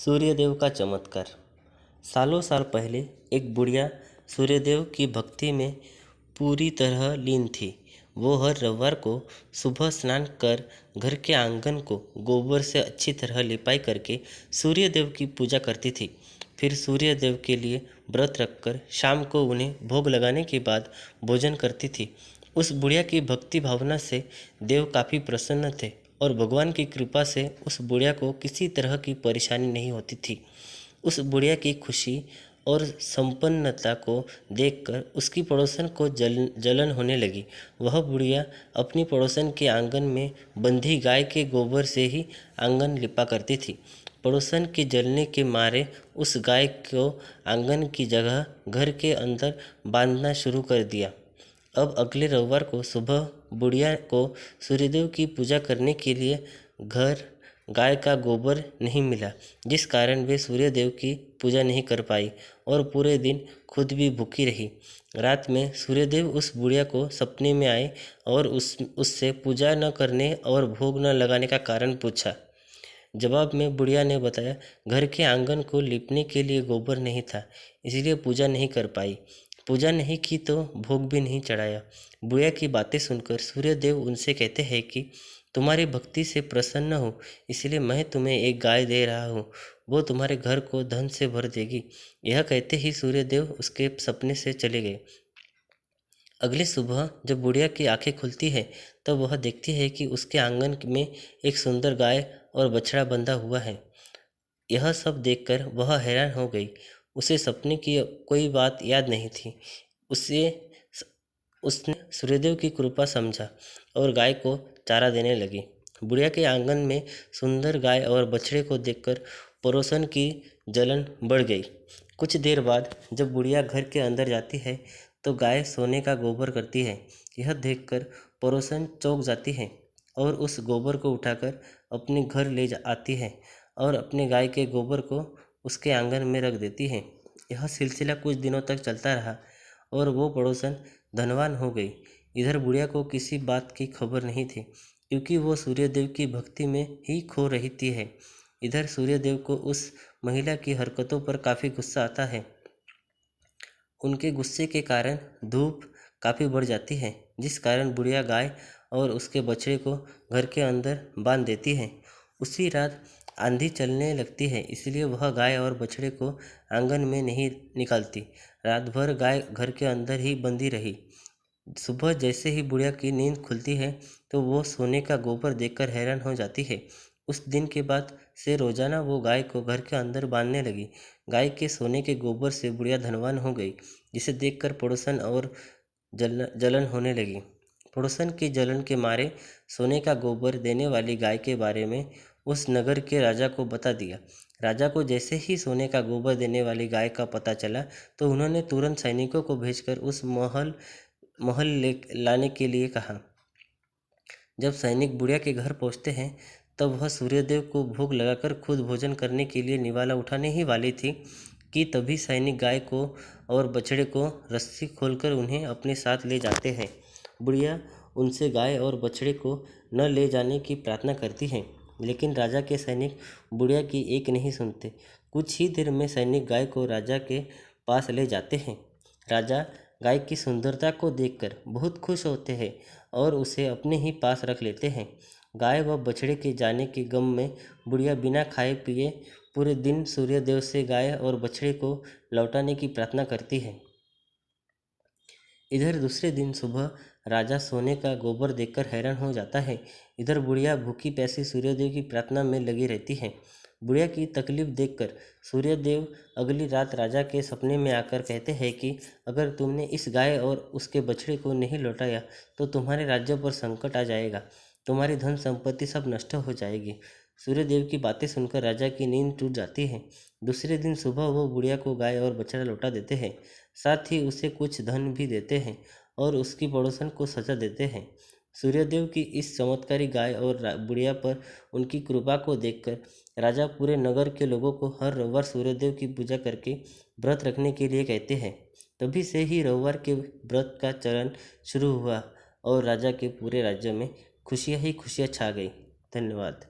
सूर्यदेव का चमत्कार। सालों साल पहले एक बुढ़िया सूर्यदेव की भक्ति में पूरी तरह लीन थी। वो हर रविवार को सुबह स्नान कर घर के आंगन को गोबर से अच्छी तरह लिपाई करके सूर्यदेव की पूजा करती थी। फिर सूर्यदेव के लिए व्रत रखकर शाम को उन्हें भोग लगाने के बाद भोजन करती थी। उस बुढ़िया की भक्ति भावना से देव काफ़ी प्रसन्न थे और भगवान की कृपा से उस बुढ़िया को किसी तरह की परेशानी नहीं होती थी। उस बुढ़िया की खुशी और संपन्नता को देखकर उसकी पड़ोसन को जलन होने लगी। वह बुढ़िया अपनी पड़ोसन के आंगन में बंधी गाय के गोबर से ही आंगन लिपा करती थी। पड़ोसन के जलने के मारे उस गाय को आंगन की जगह घर के अंदर बांधना शुरू कर दिया। अब अगले रविवार को सुबह बुढ़िया को सूर्यदेव की पूजा करने के लिए घर गाय का गोबर नहीं मिला, जिस कारण वे सूर्यदेव की पूजा नहीं कर पाई और पूरे दिन खुद भी भूखी रही। रात में सूर्यदेव उस बुढ़िया को सपने में आए और उससे पूजा न करने और भोग न लगाने का कारण पूछा। जवाब में बुढ़िया ने बताया, घर के आंगन को लीपने के लिए गोबर नहीं था, इसलिए पूजा नहीं कर पाई। पूजा नहीं की तो भोग भी नहीं चढ़ाया। बुढ़िया की बातें सुनकर सूर्यदेव उनसे कहते हैं कि तुम्हारी भक्ति से प्रसन्न हो, इसलिए मैं तुम्हें एक गाय दे रहा हूँ। वो तुम्हारे घर को धन से भर देगी। यह कहते ही सूर्यदेव उसके सपने से चले गए। अगली सुबह जब बुढ़िया की आंखें खुलती है तब वह देखती है कि उसके आंगन में एक सुंदर गाय और बछड़ा बंधा हुआ है। यह सब देखकर वह हैरान हो गई। उसे सपने की कोई बात याद नहीं थी। उसने सूर्यदेव की कृपा समझा और गाय को चारा देने लगी। बुढ़िया के आंगन में सुंदर गाय और बछड़े को देखकर पड़ोसन की जलन बढ़ गई। कुछ देर बाद जब बुढ़िया घर के अंदर जाती है तो गाय सोने का गोबर करती है। यह देखकर पड़ोसन चौंक जाती है और उस गोबर को उठाकर अपने घर ले आती है और अपने गाय के गोबर को उसके आंगन में रख देती है। यह सिलसिला कुछ दिनों तक चलता रहा और वो पड़ोसन धनवान हो गई। इधर बुढ़िया को किसी बात की खबर नहीं थी, क्योंकि वो सूर्यदेव की भक्ति में ही खो रहती है। इधर सूर्यदेव को उस महिला की हरकतों पर काफ़ी गुस्सा आता है। उनके गुस्से के कारण धूप काफ़ी बढ़ जाती है, जिस कारण बुढ़िया गाय और उसके बछड़े को घर के अंदर बांध देती है। उसी रात आंधी चलने लगती है, इसलिए वह गाय और बछड़े को आंगन में नहीं निकालती। रात भर गाय घर के अंदर ही बंधी रही। सुबह जैसे ही बुढ़िया की नींद खुलती है तो वो सोने का गोबर देखकर हैरान हो जाती है। उस दिन के बाद से रोजाना वो गाय को घर के अंदर बांधने लगी। गाय के सोने के गोबर से बुढ़िया धनवान हो गई, जिसे देखकर पड़ोसन और जलन होने लगी। पड़ोसन की जलन के मारे सोने का गोबर देने वाली गाय के बारे में उस नगर के राजा को बता दिया। राजा को जैसे ही सोने का गोबर देने वाली गाय का पता चला तो उन्होंने तुरंत सैनिकों को भेजकर उस महल लाने के लिए कहा। जब सैनिक बुढ़िया के घर पहुंचते हैं तब वह सूर्यदेव को भोग लगाकर खुद भोजन करने के लिए निवाला उठाने ही वाली थी कि तभी सैनिक गाय को और बछड़े को रस्सी खोलकर उन्हें अपने साथ ले जाते हैं। बुढ़िया उनसे गाय और बछड़े को न ले जाने की प्रार्थना करती है, लेकिन राजा के सैनिक बुढ़िया की एक नहीं सुनते। कुछ ही देर में सैनिक गाय को राजा के पास ले जाते हैं। राजा गाय की सुंदरता को देखकर बहुत खुश होते हैं और उसे अपने ही पास रख लेते हैं। गाय व बछड़े के जाने के गम में बुढ़िया बिना खाए पिए पूरे दिन सूर्यदेव से गाय और बछड़े को लौटाने की प्रार्थना करती है। इधर दूसरे दिन सुबह राजा सोने का गोबर देखकर हैरान हो जाता है। इधर बुढ़िया भूखी प्यासी सूर्यदेव की प्रार्थना में लगी रहती है। बुढ़िया की तकलीफ देखकर सूर्यदेव अगली रात राजा के सपने में आकर कहते हैं कि अगर तुमने इस गाय और उसके बछड़े को नहीं लौटाया तो तुम्हारे राज्य पर संकट आ जाएगा, तुम्हारी धन संपत्ति सब नष्ट हो जाएगी। सूर्यदेव की बातें सुनकर राजा की नींद टूट जाती है। दूसरे दिन सुबह वो बुढ़िया को गाय और बछड़ा लौटा देते हैं, साथ ही उसे कुछ धन भी देते हैं और उसकी पड़ोसन को सजा देते हैं। सूर्यदेव की इस चमत्कारी गाय और बुढ़िया पर उनकी कृपा को देखकर राजा पूरे नगर के लोगों को हर रविवार सूर्यदेव की पूजा करके व्रत रखने के लिए कहते हैं। तभी से ही रविवार के व्रत का चलन शुरू हुआ और राजा के पूरे राज्य में खुशियाँ ही खुशियाँ छा गई। धन्यवाद।